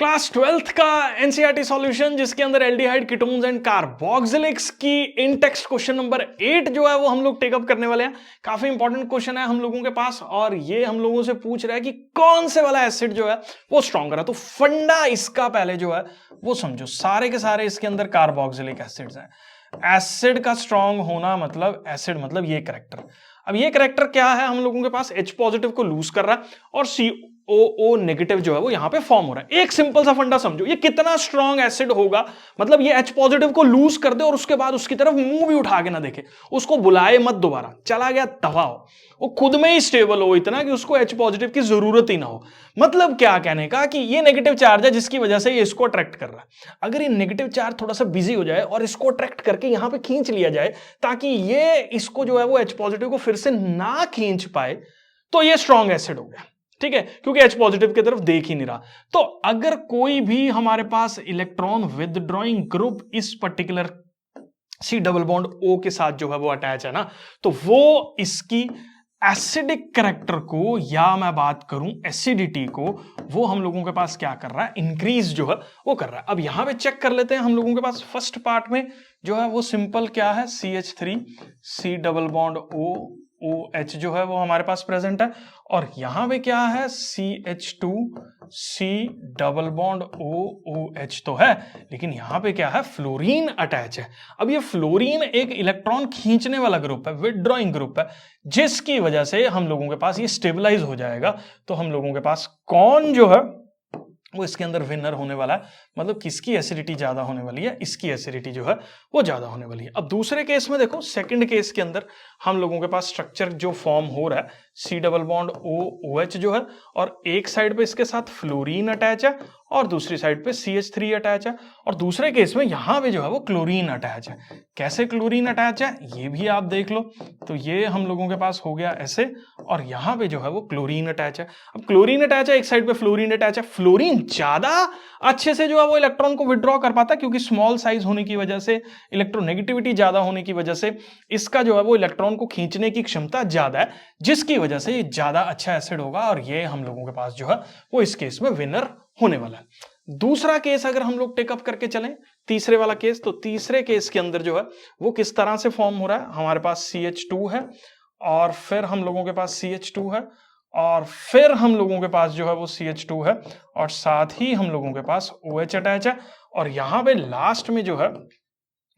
Class 12th का NCERT solution जिसके अंदर एल्डिहाइड कीटोन्स एंड कार्बोक्सिलिक्स की इन टेक्स्ट क्वेश्चन नंबर 8 जो है वो हम लोग टेकअप करने वाले हैं। काफी इंपॉर्टेंट क्वेश्चन है हम लोगों के पास और ये हम लोगों से पूछ रहा है कि कौन से वाला एसिड जो है वो स्ट्रॉन्गर है। तो फंडा इसका पहले जो है वो समझो, सारे के सारे इसके अंदर कार्बोक्सिलिक एसिड्स हैं। एसिड का स्ट्रॉन्ग होना मतलब एसिड मतलब ये कैरेक्टर। अब ये कैरेक्टर क्या है, हम लोगों के पास H पॉजिटिव को लूज कर रहा है और COO नेगेटिव जो है वो यहां पे फॉर्म हो रहा है। एक सिंपल सा फंडा समझो, ये कितना स्ट्रॉन्ग एसिड होगा, मतलब ये H पॉजिटिव को लूज कर दे और उसके बाद उसकी तरफ मुंह भी उठा के ना देखे, उसको बुलाए मत दोबारा, चला गया दफा हो, वो खुद में ही स्टेबल हो इतना कि उसको H पॉजिटिव की जरूरत ही ना हो। मतलब क्या कहने का कि ये नेगेटिव चार्ज है जिसकी वजह से ये इसको अट्रैक्ट कर रहा है। अगर ये नेगेटिव चार्ज थोड़ा सा बिजी हो जाए और इसको अट्रैक्ट करके यहां पे खींच लिया जाए ताकि ये इसको जो है वो H पॉजिटिव को फिर से ना खींच पाए, तो ये स्ट्रॉन्ग एसिड हो गया। ठीक है, क्योंकि H पॉजिटिव की तरफ देख ही नहीं रहा। तो अगर कोई भी हमारे पास इलेक्ट्रॉन विदड्रॉइंग ग्रुप इस particular C double bond O के साथ जो है वो अटैच है ना, तो वो इसकी एसिडिक कैरेक्टर को, या मैं बात करूं एसिडिटी को, वो हम लोगों के पास क्या कर रहा है, इंक्रीज जो है वो कर रहा है। अब यहां पे चेक कर लेते हैं हम लोगों के पास फर्स्ट पार्ट में जो है वो सिंपल क्या है, CH3 C double bond O OH जो है वो हमारे पास प्रेजेंट है, और यहां पे क्या है, CH2 C double bond OH तो है, लेकिन यहां पे क्या है, फ्लोरीन अटैच है। अब ये फ्लोरीन एक इलेक्ट्रॉन खींचने वाला ग्रुप है, विदड्रॉइंग ग्रुप है, जिसकी वजह से हम लोगों के पास ये स्टेबलाइज हो जाएगा। तो हम लोगों के पास कौन जो है वो इसके अंदर विनर होने वाला है, मतलब किसकी एसिडिटी ज्यादा होने वाली है, इसकी एसिडिटी जो है वो ज्यादा होने वाली है। अब दूसरे केस में देखो, सेकंड केस के अंदर हम लोगों के पास स्ट्रक्चर जो फॉर्म हो रहा है, C डबल बॉन्ड OH जो है, और एक साइड पे इसके साथ फ्लोरीन अटैच है और दूसरी साइड पे CH3 अटैच है, और दूसरे केस में यहां पे जो है वो क्लोरीन अटैच है। कैसे क्लोरीन अटैच है ये भी आप देख लो, तो ये हम लोगों के पास हो गया ऐसे, और यहां पे जो है वो क्लोरीन अटैच है। अब क्लोरीन अटैच है, एक साइड पे फ्लोरीन अटैच है। फ्लोरीन ज्यादा अच्छे से जो है वो इलेक्ट्रॉन को विड्रॉ कर पाता है, क्योंकि स्मॉल साइज होने की वजह से, इलेक्ट्रोनेगेटिविटी ज्यादा होने की वजह से इसका जो है वो इलेक्ट्रॉन को खींचने की क्षमता ज्यादा है, जिसकी वजह से ये ज्यादा अच्छा एसिड होगा, और ये हम लोगों के पास जो है वो इस केस में विनर होने वाला है। दूसरा केस अगर हम लोग टेकअप करके चलें, तीसरे वाला केस, तो तीसरे केस के अंदर जो है वो किस तरह से फॉर्म हो रहा है, हमारे पास CH2 है, और फिर हम लोगों के पास CH2 है, और फिर हम लोगों के पास जो है वो CH2 है, और साथ ही हम लोगों के पास OH अटैच है, और यहां पे लास्ट में जो है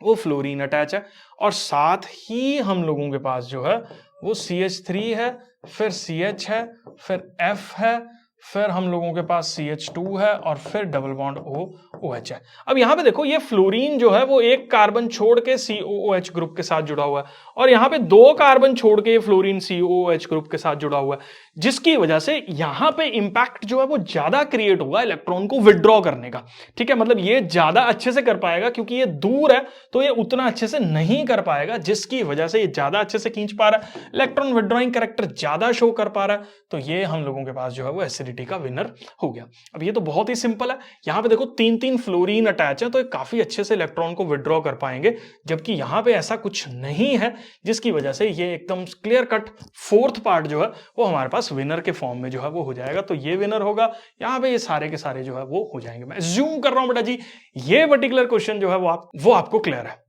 वो फ्लोरीन अटैच है, और साथ ही हम लोगों के पास जो है वो CH3 है, फिर CH है, फिर F है, फिर हम लोगों के पास CH2 है, और फिर डबल बॉन्ड OH है। अब यहां पे देखो, ये फ्लोरीन जो है वो एक कार्बन छोड़ के COOH ग्रुप के साथ जुड़ा हुआ है, और यहां पे दो कार्बन छोड़ के फ्लोरीन COOH ग्रुप के साथ जुड़ा हुआ है, जिसकी वजह से यहां पे इंपैक्ट जो है वो ज्यादा क्रिएट होगा इलेक्ट्रॉन को विड्रॉ करने का। ठीक है, मतलब ये ज्यादा अच्छे से कर पाएगा, क्योंकि ये दूर है तो ये उतना अच्छे से नहीं कर पाएगा, जिसकी वजह से ये ज्यादा अच्छे से खींच पा रहा है, इलेक्ट्रॉन विड्रॉइंग कैरेक्टर ज्यादा शो कर पा रहा है, तो ये हम लोगों के पास जो है वो एसिडिटी का विनर हो गया। अब ये तो बहुत ही सिंपल है, यहां पे देखो तीन तीन फ्लोरीन अटैच है, तो ये काफी अच्छे से इलेक्ट्रॉन को विड्रॉ कर पाएंगे, जबकि यहां पे ऐसा कुछ नहीं है, जिसकी वजह से ये एकदम क्लियर कट फोर्थ पार्ट जो है वो हमारे पास विनर के फॉर्म में जो है वो हो जाएगा। तो ये विनर होगा, यहां पे ये सारे के सारे जो है वो हो जाएंगे। मैं अज्यूम कर रहा हूं बेटा जी ये पर्टिकुलर क्वेश्चन जो है वो आपको क्लियर है।